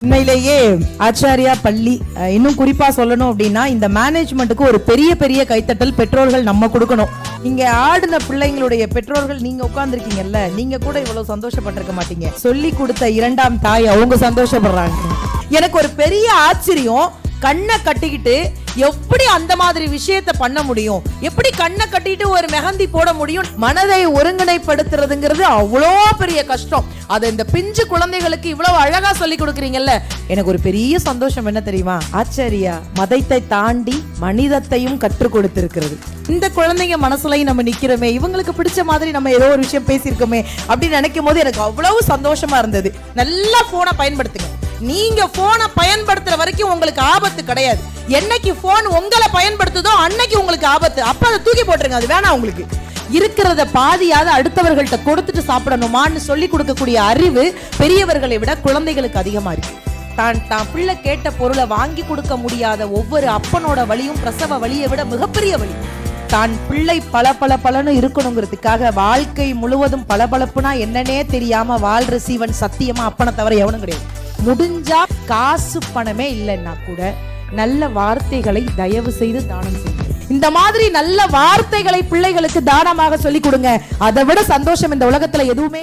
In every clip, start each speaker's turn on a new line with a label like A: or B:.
A: உண்மையிலேயே ஆச்சாரியா பள்ளி இன்னும் குறிப்பா சொல்லணும் அப்படின்னா இந்த மேனேஜ்மெண்ட்டுக்கு ஒரு பெரிய பெரிய கைத்தட்டல் பெற்றோர்கள் நம்ம கொடுக்கணும். இங்க ஆடின பிள்ளைங்களுடைய பெற்றோர்கள் நீங்க உட்கார்ந்துருக்கீங்கல்ல, நீங்க கூட இவ்வளவு சந்தோஷப்பட்டிருக்க மாட்டீங்க. சொல்லி கொடுத்த இரண்டாம் தாய் அவங்க சந்தோஷப்படுறாங்க. எனக்கு ஒரு பெரிய ஆச்சரியம், கண்ணை கட்டிக்கிட்டு எப்படி அந்த மாதிரி விஷயத்தை பண்ண முடியும், எப்படி கண்ணை கட்டிட்டு ஒரு மெஹந்தி போட முடியும். மனதை ஒருங்கிணைப்படுத்துறதுங்கிறது அவ்வளோ பெரிய கஷ்டம். அதை இந்த பிஞ்சு குழந்தைகளுக்கு இவ்வளவு அழகா சொல்லி கொடுக்குறீங்கல்ல, எனக்கு ஒரு பெரிய சந்தோஷம். என்ன தெரியுமா, ஆச்சாரியா மதத்தை தாண்டி மனிதத்தையும் கற்றுக் கொடுத்திருக்கிறது. இந்த குழந்தைங்க மனசுலையும் நம்ம நிக்கிறோமே, இவங்களுக்கு பிடிச்ச மாதிரி நம்ம ஏதோ ஒரு விஷயம் பேசியிருக்கோமே அப்படின்னு நினைக்கும் போது எனக்கு அவ்வளவு சந்தோஷமா இருந்தது. நல்லா போனை பயன்படுத்துங்க. நீங்க போனை பயன்படுத்துற வரைக்கும் உங்களுக்கு ஆபத்து கிடையாது. என்னைக்கு போன் உங்களை பயன்படுத்துதோ அன்னைக்கு உங்களுக்கு ஆபத்து. அப்ப அதை தூக்கி போட்டுருங்க, அது வேணாம். உங்களுக்கு இருக்கிறத பாதியாவது அடுத்தவர்கள்ட்ட கொடுத்துட்டு சாப்பிடணுமான்னு சொல்லி கொடுக்கக்கூடிய அறிவு பெரியவர்களை விட குழந்தைகளுக்கு அதிகமா இருக்கு. தான் பிள்ளை கேட்ட பொருளை வாங்கி கொடுக்க முடியாத ஒவ்வொரு அப்பனோட வலியும் பிரசவ வலியை விட மிகப்பெரிய வலி. தான் பிள்ளை பலன்னு இருக்கணுங்கிறதுக்காக வாழ்க்கை முழுவதும் பளபளப்புனா என்னன்னே தெரியாம வாழ்ற சீவன் சத்தியமா அப்பனை தவிர எவனும் கிடையாது. முடிஞ்சா காசு பணமே இல்லைன்னா கூட நல்ல வார்த்தைகளை தயவு செய்து தானம் செய்யுங்க. இந்த மாதிரி நல்ல வார்த்தைகளை பிள்ளைகளுக்கு தானமாக சொல்லி கொடுங்க. அதை விட சந்தோஷம் இந்த உலகத்துல எதுவுமே.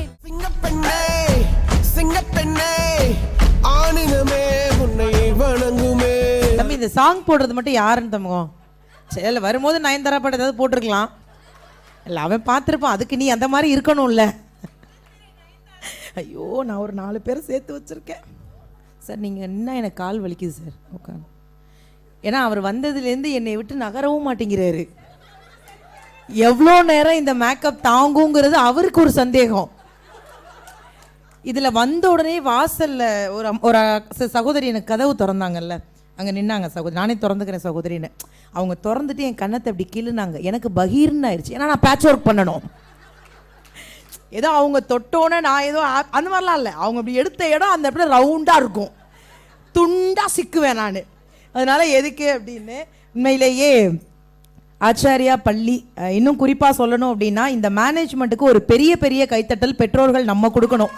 A: தம்பி, இந்த சாங் போடுறது மட்டும் யாருன்னு தம்பகம் சரி வரும்போது நயன்தாரா பாட்டு ஏதாவது போட்டிருக்கலாம். இல்லை அவன் பார்த்துருப்பான், அதுக்கு நீ அந்த மாதிரி இருக்கணும்ல. ஐயோ, நான் ஒரு 4 பேரை சேர்த்து வச்சிருக்கேன் சார். நீங்கள் என்ன, எனக்கு கால் வலிக்குது சார் உட்காந்து. ஏன்னா அவர் வந்ததுலேருந்து என்னை விட்டு நகரவும் மாட்டேங்கிறாரு. எவ்வளோ நேரம் இந்த மேக்கப் தாங்குங்கிறது அவருக்கு ஒரு சந்தேகம். இதில் வந்த உடனே வாசலில் ஒரு சகோதரி எனக்கு கதவு திறந்தாங்கல்ல, அங்கே நின்னாங்க சகோதரி. நானே திறந்துக்கிறேன் சகோதரின்னு. அவங்க திறந்துட்டு என் கண்ணத்தை அப்படி கிள்ளுனாங்க. எனக்கு பகீர்னு ஆயிடுச்சு. ஏன்னா நான் பேட்ச் ஒர்க் பண்ணணும். ஏதோ அவங்க தொட்டோன்னே நான் ஏதோ அந்த மாதிரிலாம் இல்லை. அவங்க அப்படி எடுத்த இடம் அந்த இடத்துல ரவுண்டாக இருக்கும், துண்டாக சிக்குவேன் நான். அதனால எதுக்கு அப்படின்னு உண்மையிலேயே ஆச்சாரியா பள்ளி இன்னும் குறிப்பாக சொல்லணும் அப்படின்னா இந்த மேனேஜ்மெண்ட்டுக்கு ஒரு பெரிய பெரிய கைத்தட்டல் பெற்றோர்கள் நம்ம கொடுக்கணும்.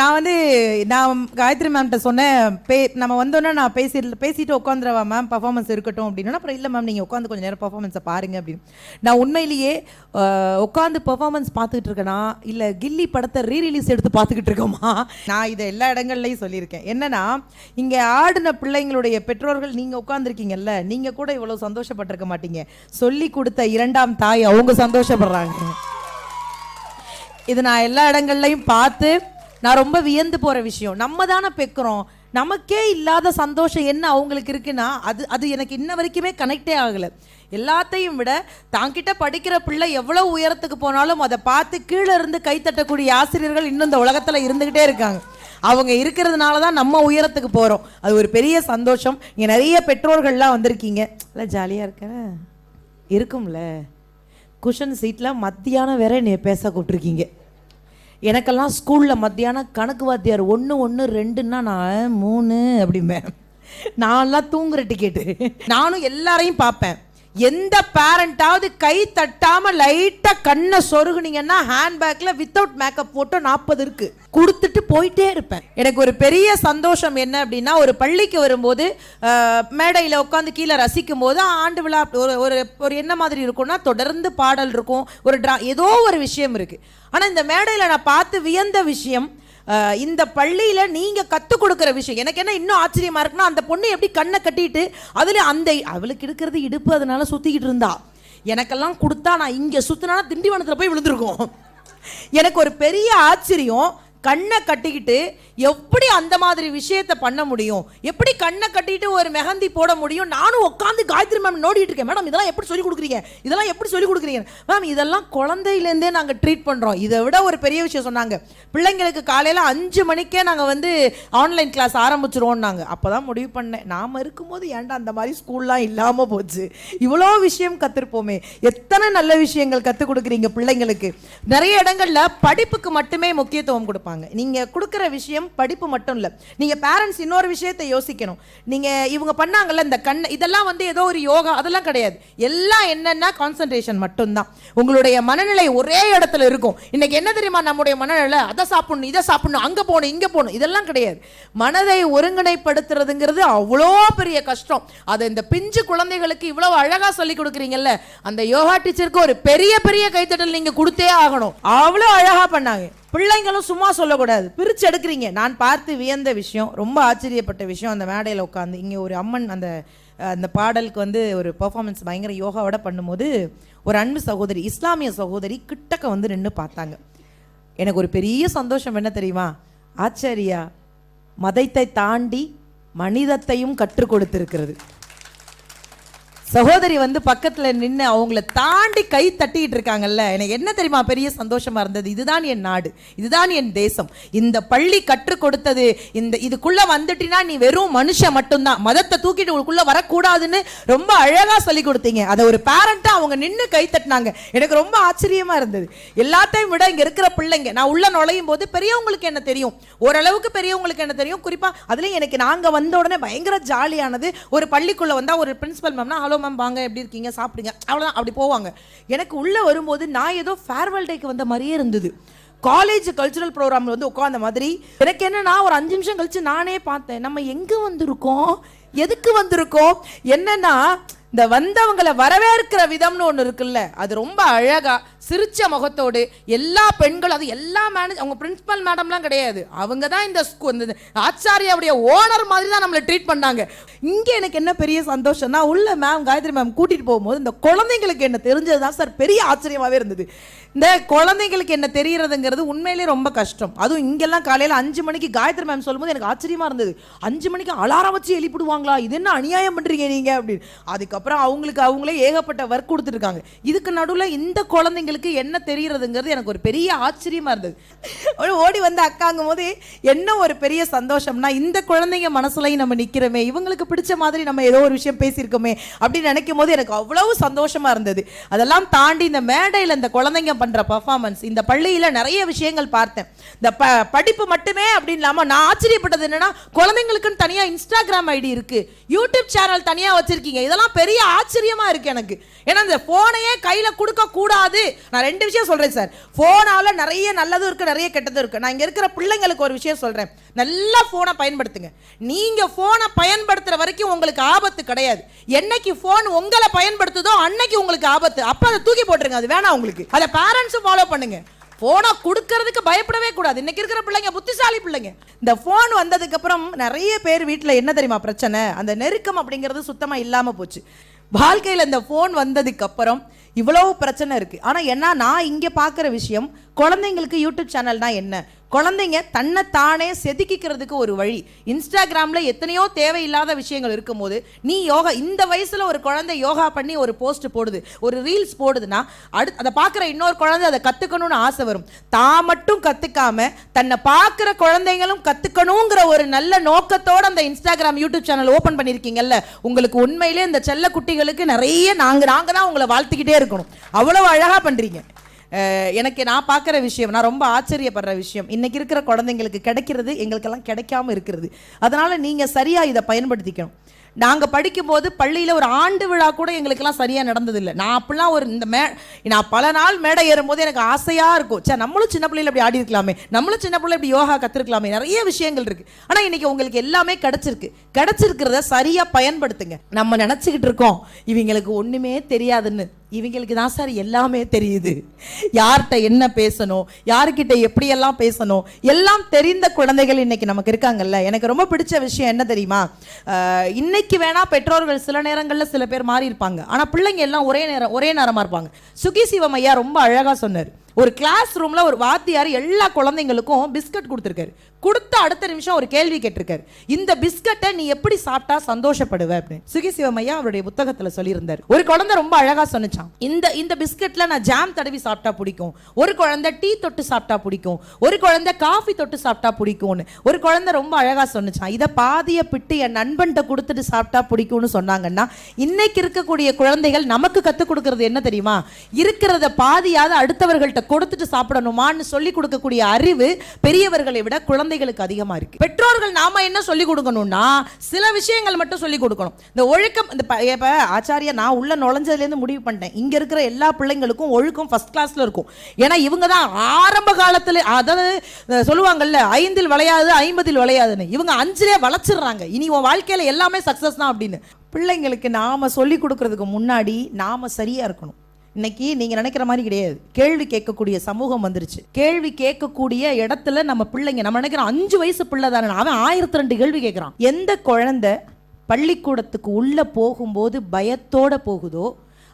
A: நான் காயத்ரி மேம்கிட்ட சொன்னேன், நம்ம வந்தோன்னே நான் பேசிட்டு உட்காந்துருவா மேம், பர்ஃபார்மன்ஸ் இருக்கட்டும் அப்படின்னா. அப்புறம் இல்லை மேம், நீங்கள் உட்காந்து கொஞ்சம் நேரம் பர்ஃபார்மன்ஸை பாருங்க அப்படின்னு. நான் உண்மையிலேயே உட்காந்து பர்ஃபார்மன்ஸ் பார்த்துக்கிட்டு இருக்கேனா இல்லை கில்லி படத்தை ரீரிலீஸ் எடுத்து பார்த்துக்கிட்டு இருக்கோமா? நான் இதை எல்லா இடங்கள்லையும் சொல்லியிருக்கேன். என்னன்னா, இங்கே ஆடின பிள்ளைங்களுடைய பெற்றோர்கள் நீங்கள் உட்காந்துருக்கீங்கல்ல, நீங்கள் கூட இவ்வளோ சந்தோஷப்பட்டிருக்க மாட்டீங்க. சொல்லி கொடுத்த இரண்டாம் தாய் அவங்க சந்தோஷப்படுறாங்க. இது நான் எல்லா இடங்கள்லையும் பார்த்து நான் ரொம்ப வியந்து போகிற விஷயம். நம்ம தானே பெக்கிறோம், நமக்கே இல்லாத சந்தோஷம் என்ன அவங்களுக்கு இருக்குன்னா அது எனக்கு இன்ன வரைக்குமே கனெக்டே ஆகலை. எல்லாத்தையும் விட தாங்கிட்ட படிக்கிற பிள்ளை எவ்வளோ உயரத்துக்கு போனாலும் அதை பார்த்து கீழே இருந்து கைத்தட்டக்கூடிய ஆசிரியர்கள் இன்னும் இந்த உலகத்தில் இருந்துக்கிட்டே இருக்காங்க. அவங்க இருக்கிறதுனால தான் நம்ம உயரத்துக்கு போகிறோம். அது ஒரு பெரிய சந்தோஷம். இங்கே நிறைய பெற்றோர்கள்லாம் வந்திருக்கீங்க. இல்லை ஜாலியாக இருக்க இருக்கும்ல, குஷன் சீட்டில் மத்தியானம் வேற நீ பேச கூப்பிட்ருக்கீங்க. எனக்கெல்லாம் ஸ்கூலில் மத்தியானம் கணக்கு வாத்தியார் 1 1 2ன்னா நான் 3 அப்படிம்பேன். நான்லாம் தூங்குற டிக்கெட்டு. நானும் எல்லாரையும் பார்ப்பேன். எந்த பேரண்டாவது கை தட்டாம லைட்டா கண்ணை சொருகுனீங்கன்னா ஹேண்ட்பேக்ல வித்தவுட் மேக்கப் போட்டோ 40 இருக்கு, கொடுத்துட்டு போயிட்டே இருப்பேன். எனக்கு ஒரு பெரிய சந்தோஷம் என்ன அப்படின்னா, ஒரு பள்ளிக்கு வரும்போது மேடையில் உட்காந்து கீழே ரசிக்கும் போது ஆண்டு விழா ஒரு என்ன மாதிரி இருக்கும்னா, தொடர்ந்து பாடல் இருக்கும், ஒரு ஏதோ ஒரு விஷயம் இருக்கு. ஆனால் இந்த மேடையில் நான் பார்த்து வியந்த விஷயம், இந்த பள்ளியில் நீங்கள் கற்றுக் கொடுக்குற விஷயம் எனக்கு என்ன இன்னும் ஆச்சரியமாக இருக்குன்னா, அந்த பொண்ணு எப்படி கண்ணை கட்டிட்டு அதில் அவளுக்கு இருக்கிறது இடுப்பு, அதனால சுற்றிக்கிட்டு இருந்தா. எனக்கெல்லாம் கொடுத்தா நான் இங்கே சுற்றினா திண்டிவனத்தில் போய் விழுந்திருக்கோம். எனக்கு ஒரு பெரிய ஆச்சரியம், கண்ணை கட்டிக்கிட்டு எப்படி அந்த மாதிரி விஷயத்தை பண்ண முடியும், எப்படி கண்ணை கட்டிட்டு ஒரு மெஹந்தி போட முடியும். நானும் உட்காந்து காயத்ரி மேம் நோடிட்டு இருக்கேன். மேடம் இதெல்லாம் எப்படி சொல்லி கொடுக்குறீங்க, இதெல்லாம் எப்படி சொல்லி கொடுக்குறீங்க மேம்? இதெல்லாம் குழந்தையிலேருந்தே நாங்கள் ட்ரீட் பண்ணுறோம். இதை விட ஒரு பெரிய விஷயம் சொன்னாங்க, பிள்ளைங்களுக்கு காலையில் 5 மணிக்கே நாங்கள் ஆன்லைன் கிளாஸ் ஆரம்பிச்சிருவோம்னாங்க. அப்போ தான் முடிவு பண்ணேன், நாம் இருக்கும்போது ஏன்டா அந்த மாதிரி ஸ்கூல்லாம் இல்லாமல் போச்சு. இவ்வளோ விஷயம் கற்றுருப்போமே, எத்தனை நல்ல விஷயங்கள் கற்றுக் கொடுக்குறீங்க பிள்ளைங்களுக்கு. நிறைய இடங்களில் படிப்புக்கு மட்டுமே முக்கியத்துவம் கொடுப்பாங்க. இருப்பாங்க. நீங்கள் கொடுக்குற விஷயம் படிப்பு மட்டும் இல்லை. நீங்கள் பேரண்ட்ஸ் இன்னொரு விஷயத்தை யோசிக்கணும். நீங்கள் இவங்க பண்ணாங்கல்ல இந்த இதெல்லாம் வந்து ஏதோ ஒரு யோகா அதெல்லாம் கிடையாது. எல்லாம் என்னன்னா கான்சன்ட்ரேஷன் மட்டும்தான். உங்களுடைய மனநிலை ஒரே இடத்துல இருக்கும். இன்னைக்கு என்ன தெரியுமா நம்முடைய மனநிலை, அதை சாப்பிடணும் இதை சாப்பிடணும் அங்கே போகணும் இங்கே போகணும் இதெல்லாம் கிடையாது. மனதை ஒருங்கிணைப்படுத்துறதுங்கிறது அவ்வளோ பெரிய கஷ்டம். அதை இந்த பிஞ்சு குழந்தைகளுக்கு இவ்வளவு அழகாக சொல்லி கொடுக்குறீங்கல்ல, அந்த யோகா டீச்சருக்கு ஒரு பெரிய பெரிய கைத்தட்டல் நீங்கள் கொடுத்தே ஆகணும். அவ்வளோ அழகாக பண்ணாங்க. பிள்ளைங்களும் சும்மா சொல்லக்கூடாது, பிரித்து எடுக்கிறீங்க. நான் பார்த்து வியந்த விஷயம், ரொம்ப ஆச்சரியப்பட்ட விஷயம், அந்த மேடையில் உட்காந்து இங்கே ஒரு அம்மன் அந்த பாடலுக்கு வந்து ஒரு பெர்ஃபார்மன்ஸ் பயங்கர யோகாவோட பண்ணும்போது ஒரு அன்பு சகோதரி, இஸ்லாமிய சகோதரி கிட்டக்க வந்து நின்று பார்த்தாங்க. எனக்கு ஒரு பெரிய சந்தோஷம் என்ன தெரியுமா, ஆச்சரியா மதத்தை தாண்டி மனிதத்தையும் கற்றுக் கொடுத்திருக்கிறது. சகோதரி வந்து பக்கத்துல நின்று அவங்கள தாண்டி கை தட்டிட்டு இருக்காங்கல்ல, எனக்கு என்ன தெரியுமா பெரிய சந்தோஷமா இருந்தது. இதுதான் என் நாடு, இதுதான் என் தேசம். இந்த பள்ளி கற்றுக் கொடுத்தது, இதுக்குள்ள வந்துட்டினா நீ வெறும் மனுஷன் மட்டும்தான், மதத்தை தூக்கிட்டு உங்களுக்குள்ள வரக்கூடாதுன்னு ரொம்ப அழகா சொல்லி கொடுத்தீங்க. அதை ஒரு பேரண்டா அவங்க நின்று கை தட்டினாங்க. எனக்கு ரொம்ப ஆச்சரியமா இருந்தது. எல்லாத்தையும் விட இங்க இருக்கிற பிள்ளைங்க, நான் உள்ள நுழையும் போது பெரியவங்களுக்கு என்ன தெரியும், ஓரளவுக்கு பெரியவங்களுக்கு என்ன தெரியும், குறிப்பா அதுலயும் எனக்கு நாங்க வந்த உடனே பயங்கர ஜாலியானது. ஒரு பள்ளிக்குள்ள வந்தா ஒரு பிரின்சிபல் மேம்னா ஹலோ மேம் வாங்க எப்படி இருக்கீங்க சாப்பிடுங்க அவ்வளோதான், அப்படி போவாங்க. எனக்கு உள்ளே வரும்போது நான் ஏதோ ஃபேர்வெல் டேக்கு வந்த மாதிரியே இருந்தது. காலேஜ் கல்ச்சுரல் ப்ரோக்ராம் வந்து உட்காந்த மாதிரி எனக்கு என்னன்னா ஒரு 5 நிமிஷம் கழிச்சு நானே பார்த்தேன், நம்ம எங்கே வந்திருக்கோம் எதுக்கு வந்திருக்கோம். என்னன்னா இந்த வந்தவங்களை வரவேற்கிற விதம்னு ஒன்று இருக்குல்ல, அது ரொம்ப அழகா சிரிச்ச முகத்தோடு எல்லா பெண்களும், அது எல்லா அவங்க பிரின்சிபல் மேடம்லாம் கிடையாது, அவங்க தான் இந்த ஆச்சாரியாவுடைய ஓனர் மாதிரி தான் நம்மளை ட்ரீட் பண்ணாங்க. இங்கே எனக்கு என்ன பெரிய சந்தோஷம்னா, உள்ள மேம் காயத்ரி மேம் கூட்டிகிட்டு போகும்போது இந்த குழந்தைங்களுக்கு என்ன தெரிஞ்சது தான் சார் பெரிய ஆச்சரியமாகவே இருந்தது. இந்த குழந்தைங்களுக்கு என்ன தெரியறதுங்கிறது உண்மையிலே ரொம்ப கஷ்டம். அதுவும் இங்கெல்லாம் காலையில் 5 மணிக்கு காயத்ரி மேம் சொல்லும்போது எனக்கு ஆச்சரியமா இருந்தது. 5 மணிக்கு அலாரம் வச்சு எழுப்பிடுவாங்களா, இது என்ன அநியாயம் பண்ணுறீங்க நீங்கள் அப்படின்னு. அதுக்கப்புறம் அவங்களே ஏகப்பட்ட ஒர்க் கொடுத்துருக்காங்க. இதுக்கு நடுவில் இந்த குழந்தைங்களுக்கு என்ன தெரியறதுங்கிறது எனக்கு ஒரு பெரிய ஆச்சரியமா இருந்தது. ஓடி வந்து அக்காங்கும் போது என்ன ஒரு பெரிய சந்தோஷம்னா, இந்த குழந்தைங்க மனசுலையும் நம்ம நிற்கிறோமே, இவங்களுக்கு பிடிச்ச மாதிரி நம்ம ஏதோ ஒரு விஷயம் பேசியிருக்கோமே அப்படின்னு நினைக்கும் போது எனக்கு அவ்வளவு சந்தோஷமா இருந்தது. அதெல்லாம் தாண்டி இந்த மேடையில் இந்த குழந்தைங்க பண்ற பர்ஃபார்மன்ஸ், இந்த பள்ளியில நிறைய விஷயங்கள் பார்த்தேன். இந்த படிப்பு மட்டுமே அப்படின்னு இல்லாம நான் ஆச்சரியப்பட்டது என்னன்னா, குழந்தைங்களுக்குன்னு தனியா இன்ஸ்டாகிராம் ஐடி இருக்கு, யூடியூப் சேனல் தனியா வச்சிருக்கீங்க. இதெல்லாம் பெரிய ஆச்சரியமா இருக்கு எனக்கு. ஏன்னா இந்த போனையே கையில கொடுக்க கூடாது. நான் 2 விஷயம் சொல்றேன் சார். போனால நிறைய நல்லதும் இருக்கு, நிறைய கெட்டதும் இருக்கு. நான் இங்க இருக்கிற பிள்ளைங்களுக்கு ஒரு விஷயம் சொல்றேன், நல்லா போனை பயன்படுத்துங்க. நீங்க போனை பயன்படுத்துற வரைக்கும் உங்களுக்கு ஆபத்து கிடையாது. என்னைக்கு போன் உங்களை பயன்படுத்துதோ அன்னைக்கு உங்களுக்கு ஆபத்து. அப்ப அதை தூக்கி போட்டுருங்க, அது வேணாம் உங்களுக்கு. அதை பேரண்ட்ஸும் ஃபாலோ பண்ணுங்க. போனை கொடுக்கறதுக்கு பயப்படவே கூடாது. இன்னைக்கு இருக்கிற பிள்ளைங்க புத்திசாலி பிள்ளைங்க. இந்த போன் வந்ததுக்கு அப்புறம் நிறைய பேர் வீட்டில் என்ன தெரியுமா பிரச்சனை, அந்த நெருக்கம் அப்படிங்கிறது சுத்தமா இல்லாம போச்சு. வாழ்க்கையில் இந்த போன் வந்ததுக்கு அப்புறம் இவ்வளவு பிரச்சனை இருக்கு. ஆனா என்ன நான் இங்க பாக்குற விஷயம், குழந்தைங்களுக்கு யூடியூப் சேனல்னா என்ன, குழந்தைங்க தன்னை தானே செதுக்கிக்கிறதுக்கு ஒரு வழி. இன்ஸ்டாகிராம்ல எத்தனையோ தேவையில்லாத விஷயங்கள் இருக்கும்போது நீ யோகா, இந்த வயசுல ஒரு குழந்தை யோகா பண்ணி ஒரு போஸ்ட் போடுது, ஒரு ரீல்ஸ் போடுதுன்னா அதை பார்க்குற இன்னொரு குழந்தை அதை கத்துக்கணும்னு ஆசை வரும். தான் மட்டும் கத்துக்காம தன்னை பார்க்குற குழந்தைங்களும் கத்துக்கணுங்கிற ஒரு நல்ல நோக்கத்தோட அந்த இன்ஸ்டாகிராம் யூடியூப் சேனல் ஓபன் பண்ணிருக்கீங்கல்ல, உங்களுக்கு உண்மையிலே இந்த செல்ல குட்டிகளுக்கு நிறைய நாங்க தான் உங்களை வாழ்த்துக்கிட்டே இருக்கணும். அவ்வளவு அழகா பண்றீங்க. எனக்கு நான் பார்க்குற விஷயம், நான் ரொம்ப ஆச்சரியப்படுற விஷயம், இன்னைக்கு இருக்கிற குழந்தைங்களுக்கு கிடைக்கிறது எங்களுக்கெல்லாம் கிடைக்காம இருக்கிறது. அதனால நீங்க சரியா இதை பயன்படுத்திக்கணும். நாங்கள் படிக்கும்போது பள்ளியில் ஒரு ஆண்டு விழா கூட எங்களுக்கெல்லாம் சரியாக நடந்ததில்லை. நான் அப்படிலாம் நான் பல நாள் மேடை ஏறும்போது எனக்கு ஆசையாக இருக்கும், சே நம்மளும் சின்ன பிள்ளைல இப்படி ஆடி இருக்கலாமே, நம்மளும் சின்ன பிள்ளை இப்படி யோகா கற்றுருக்கலாமே, நிறைய விஷயங்கள் இருக்குது. ஆனால் இன்னைக்கு உங்களுக்கு எல்லாமே கிடைச்சிருக்கிறத சரியாக பயன்படுத்துங்க. நம்ம நினச்சிக்கிட்டு இருக்கோம் இவங்களுக்கு ஒன்றுமே தெரியாதுன்னு, இவங்களுக்கு தான் சார் எல்லாமே தெரியுது. யார்கிட்ட என்ன பேசணும், யார்கிட்ட எப்படியெல்லாம் பேசணும், எல்லாம் தெரிந்த குழந்தைகள் இன்னைக்கு நமக்கு இருக்காங்கல்ல. எனக்கு ரொம்ப பிடிச்ச விஷயம் என்ன தெரியுமா, இன்னைக்கு வேணா பெற்றோர்கள் சில நேரங்களில் சில பேர் மாறி இருப்பாங்க, ஆனால் பிள்ளைங்க எல்லாம் ஒரே நேரமாக இருப்பாங்க. சுகி சிவம் ஐயா ரொம்ப அழகாக சொன்னார். ஒரு கிளாஸ் ரூமில் ஒரு வாத்தியார் எல்லா குழந்தைங்களுக்கும் பிஸ்கட் கொடுத்துருக்காரு. கொடுத்த அடுத்த நிமிஷம் ஒரு கேள்வி கேட்டிருக்காரு, இந்த பிஸ்கட்டை நீ எப்படி சாப்பிட்டா சந்தோஷப்படுவ அப்படின்னு. சுகி சிவமையா அவருடைய புத்தகத்துல சொல்லியிருந்தார். ஒரு குழந்தை ரொம்ப அழகா சொன்னிச்சான், இந்த பிஸ்கட்ல நான் ஜாம் தடவி சாப்பிட்டா பிடிக்கும், ஒரு குழந்தை டீ தொட்டு சாப்பிட்டா பிடிக்கும், ஒரு குழந்தை காஃபி தொட்டு சாப்பிட்டா பிடிக்கும்னு. ஒரு குழந்தை ரொம்ப அழகா சொன்னிச்சான், இதை பாதிய பிட்டு என் நண்பன்கிட்ட கொடுத்துட்டு சாப்பிட்டா பிடிக்கும்னு சொன்னாங்கன்னா, இன்னைக்கு இருக்கக்கூடிய குழந்தைகள் நமக்கு கத்துக் கொடுக்கறது என்ன தெரியுமா, இருக்கிறத பாதியாவது அடுத்தவர்கள்ட்ட கொடுத்துட்டு சாப்பிடணுமான்னு சொல்லி கொடுக்கக்கூடிய அறிவு பெரியவர்களை விட குழந்தைகளுக்கு அதிகமா இருக்கு. பெற்றோர்கள் நாம என்ன சொல்லி கொடுக்கணும்னா சில விஷயங்கள் மட்டும் சொல்லி கொடுக்கணும். இந்த ஒழுக்கம், இந்த ஆச்சாரியா நான் உள்ள நுழைஞ்சதுல இருந்து முடிவு பண்ணிட்டேன், இங்க இருக்கிற எல்லா பிள்ளைங்களுக்கும் ஒழுக்கம் ஃபர்ஸ்ட் கிளாஸ்ல இருக்கும். ஏன்னா இவங்க தான் ஆரம்ப காலத்துல, அதாவது சொல்லுவாங்கல்ல 5 விளையாது 50 விளையாதுன்னு, இவங்க 5 வளைச்சிடுறாங்க. இனி உன் வாழ்க்கையில எல்லாமே சக்சஸ் தான் அப்படின்னு. பிள்ளைங்களுக்கு நாம சொல்லி கொடுக்கறதுக்கு முன்னாடி நாம சரியா இருக்கணும். இன்னைக்கு நீங்க நினைக்கிற மாதிரி கிடையாது. கேள்வி கேட்கக்கூடிய சமூகம் வந்துருச்சு. கேள்வி கேட்கக்கூடிய இடத்துல நம்ம பிள்ளைங்க, நம்ம நினைக்கிறோம் 5 வயசு பிள்ளை தானே, அவன் 1002 கேள்வி கேட்கிறான். எந்த குழந்தை பள்ளிக்கூடத்துக்கு உள்ள போகும்போது பயத்தோட போகுதோ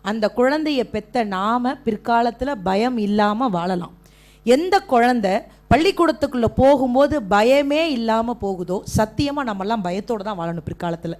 A: அந்த குழந்தைய பெத்த நாம பிற்காலத்துல பயம் இல்லாம வாழலாம். எந்த குழந்தை பள்ளிக்கூடத்துக்குள்ள போகும்போது பயமே இல்லாம போகுதோ சத்தியமா நம்மெல்லாம் பயத்தோட தான் வாழணும் பிற்காலத்துல.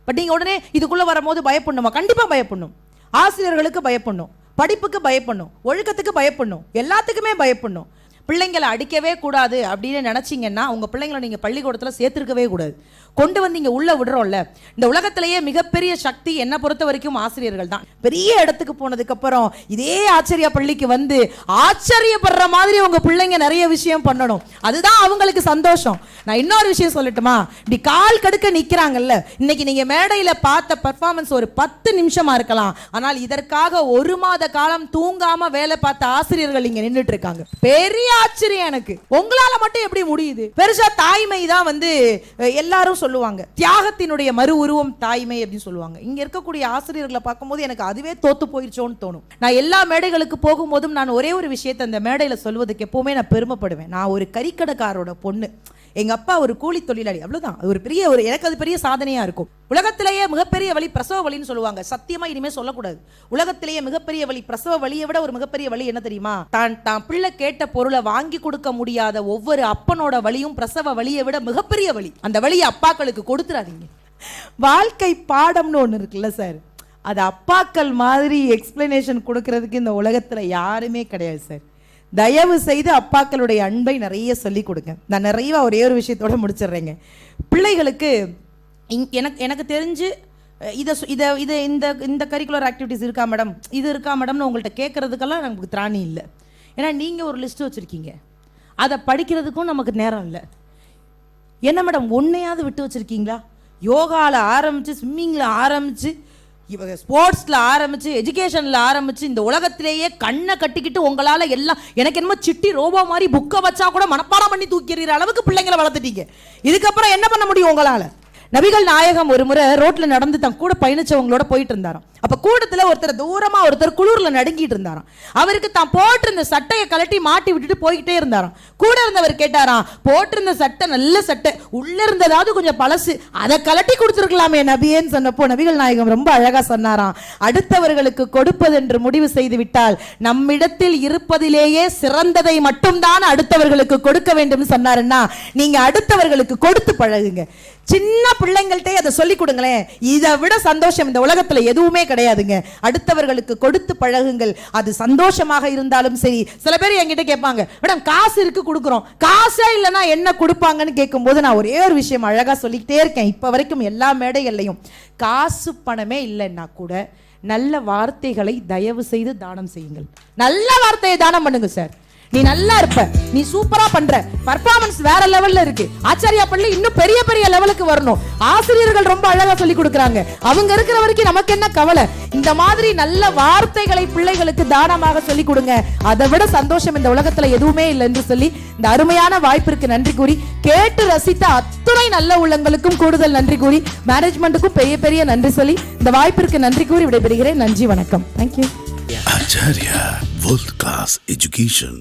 A: பட் நீங்க உடனே இதுக்குள்ள வரும்போது பயப்படணுமா? கண்டிப்பா பயப்படணும். ஆசிரியர்களுக்கு பயப்படணும், படிப்புக்கு பயப்படணும், ஒழுக்கத்துக்கு பயப்படணும், எல்லாத்துக்குமே பயப்படணும். பிள்ளைங்களை அடிக்கவே கூடாது அப்படின்னு நினைச்சிங்கன்னா உங்க பிள்ளைங்களை நீங்க பள்ளிக்கூடத்துல சேர்த்திருக்கவே கூடாது. கொண்டு வந்து இங்க உள்ள விடுறோம்ல, இந்த உலகத்திலேயே மிகப்பெரிய சக்தி என்ன பொறுத்த வரைக்கும் ஆசிரியர்கள் தான். பெரிய இடத்துக்கு போனதுக்கு அப்புறம் இதே ஆச்சரிய பள்ளிக்கு வந்து ஆச்சரியப்படுற மாதிரி உங்க பிள்ளைங்க நிறைய விஷயம் பண்ணணும். அதுதான் அவங்களுக்கு சந்தோஷம். நான் இன்னொரு விஷயம் சொல்லட்டுமா, இப்படி கால் கடுக்க நிக்கிறாங்கல்ல, இன்னைக்கு நீங்க மேடையில பார்த்த பெர்ஃபார்மன்ஸ் ஒரு 10 நிமிஷமா இருக்கலாம், ஆனால் இதற்காக 1 மாத காலம் தூங்காம வேலை பார்த்த ஆசிரியர்கள் இங்க நின்றுட்டு இருக்காங்க. பெரிய ஆச்சரியம் எனக்கு, உங்களால மட்டும் எப்படி முடியுது? பெருசா தாய்மை தான் வந்து எல்லாரும் சொல்லுவாங்க, தியாகத்தினுடைய மறு உருவம் தாய்மை அப்படின்னு சொல்லுவாங்க. இங்க இருக்கக்கூடிய ஆசிரியர்களை பார்க்கும்போது எனக்கு அதுவே தோத்து போயிருச்சோன்னு தோணும். நான் எல்லா மேடைகளுக்கு போகும்போதும் நான் ஒரே ஒரு விஷயத்தை அந்த மேடையில சொல்வதற்கு எப்பவுமே நான் பெருமைப்படுவேன். நான் ஒரு கறிக்கடைக்காரோட பொண்ணு, எங்க அப்பா ஒரு கூலி தொழிலாளி, அவ்வளவுதான். அது ஒரு பெரிய எனக்கு அது பெரிய சாதனையா இருக்கும். உலகத்திலேயே மிகப்பெரிய வலி பிரசவ வலின்னு சொல்லுவாங்க. சத்தியமா இனிமே சொல்லக்கூடாது. உலகத்திலேயே மிகப்பெரிய வலி பிரசவ வலியை விட ஒரு மிகப்பெரிய வலி என்ன தெரியுமா? தான் பிள்ளை கேட்ட பொருளை வாங்கி கொடுக்க முடியாத ஒவ்வொரு அப்பனோட வலியும் பிரசவ வலியை விட மிகப்பெரிய வலி. அந்த வலியை அப்பாக்களுக்கு கொடுத்துறாதீங்க. வாழ்க்கை பாடம்னு ஒண்ணு இருக்குல்ல சார், அது அப்பாக்கள் மாதிரி எக்ஸ்பிளனேஷன் கொடுக்கறதுக்கு இந்த உலகத்துல யாருமே கிடையாது சார். தயவு செய்து அப்பாக்களுடைய அன்பை நிறைய சொல்லி கொடுங்க. நான் நிறைய ஒரே ஒரு விஷயத்தோட முடிச்சிடுறேங்க. பிள்ளைகளுக்கு எனக்கு தெரிஞ்சு இந்த கரிக்குலர் ஆக்டிவிட்டிஸ் இருக்கா மேடம், இது இருக்கா மேடம்னு உங்கள்கிட்ட கேட்கறதுக்கெல்லாம் நமக்கு திராணி இல்லை. ஏன்னா நீங்கள் ஒரு லிஸ்ட் வச்சுருக்கீங்க, அதை படிக்கிறதுக்கும் நமக்கு நேரம் இல்லை. என்ன மேடம் ஒன்றையாவது விட்டு வச்சுருக்கீங்களா? யோகாவில் ஆரம்பித்து, ஸ்விம்மிங்கில் ஆரம்பித்து, இவங்க ஸ்போர்ட்ஸில் ஆரம்பித்து, எஜுகேஷனில் ஆரம்பித்து, இந்த உலகத்திலேயே கண்ணை கட்டிக்கிட்டு உங்களால் எல்லாம் எனக்கு என்னமோ சிட்டி ரோபோ மாதிரி புக்கை வச்சா கூட மனப்பாடம் பண்ணி தூக்கிற அளவுக்கு பிள்ளைங்களை வளர்த்துட்டீங்க. இதுக்கப்புறம் என்ன பண்ண முடியும் உங்களால்? நபிகள் நாயகம் ஒரு முறை ரோட்ல நடந்து தன் கூட பயணிச்சவங்களோட போயிட்டு இருந்தாராம். அப்ப கூட்டத்துல ஒருத்தர் குளிர்ல நடுங்கிட்டு இருந்தாராம். அவருக்கு தான் போட்டிருந்த சட்டையை கலட்டி மாட்டி விட்டுட்டு போய்கிட்டே இருந்தாராம். கூட இருந்தவர் கேட்டாராம், போட்டிருந்த சட்டை நல்ல சட்டை, உள்ள இருந்ததாவது கொஞ்சம் பழசு, அதை கலட்டி கொடுத்துருக்கலாமே நபியேன்னு சொன்னப்போ நபிகள் நாயகம் ரொம்ப அழகா சொன்னாராம், அடுத்தவர்களுக்கு கொடுப்பது என்று முடிவு செய்து விட்டால் நம்மிடத்தில் இருப்பதிலேயே சிறந்ததை மட்டும்தான் அடுத்தவர்களுக்கு கொடுக்க வேண்டும் சொன்னாருன்னா நீங்க அடுத்தவர்களுக்கு கொடுத்து பழகுங்க. சின்ன பிள்ளைங்கள்ட்டே அதை சொல்லிக் கொடுங்களேன். இதை விட சந்தோஷம் இந்த உலகத்துல எதுவுமே கிடையாதுங்க. அடுத்தவர்களுக்கு கொடுத்து பழகுங்கள். அது சந்தோஷமாக இருந்தாலும் சரி. சில பேர் என்கிட்ட கேட்பாங்க, மேடம் காசு இருக்கு கொடுக்குறோம், காசே இல்லைன்னா என்ன கொடுப்பாங்கன்னு கேட்கும்போது நான் ஒரே ஒரு விஷயம் அழகா சொல்லிக்கிட்டே இருக்கேன். இப்ப வரைக்கும் எல்லா மேடைகள்லையும் காசு பணமே இல்லைன்னா கூட நல்ல வார்த்தைகளை தயவு செய்து தானம் செய்யுங்கள். நல்ல வார்த்தையை தானம் பண்ணுங்க சார். நீ நல்லா இருப்ப, நீ சூப்பரா பண்ற, பர்ஃபார்மன்ஸ் வேற லெவல்ல இருக்கு, ஆச்சாரியா பள்ளி இன்னும் பெரிய பெரிய லெவலுக்கு வரணும், ஆசிரியர்கள் ரொம்ப அழகா சொல்லி கொடுக்கறாங்க, அவங்க இருக்கிற வரைக்கும் நமக்கு என்ன கவலை? இந்த மாதிரி நல்ல வார்த்தைகளை பிள்ளைகளுக்கு தானமாக சொல்லி கொடுங்க. அதை விட சந்தோஷம் இந்த உலகத்துல எதுவுமே இல்லை என்று சொல்லி இந்த அருமையான வாய்ப்பிற்கு நன்றி கூறி, கேட்டு ரசித்த அத்துணை நல்ல உள்ளங்களுக்கும் கூடுதல் நன்றி கூறி, மேனேஜ்மெண்ட்டுக்கும் பெரிய பெரிய நன்றி சொல்லி இந்த வாய்ப்பிற்கு நன்றி கூறி விடைபெறுகிறேன். நன்றி, வணக்கம். Thank you.
B: Acharya World Class Education.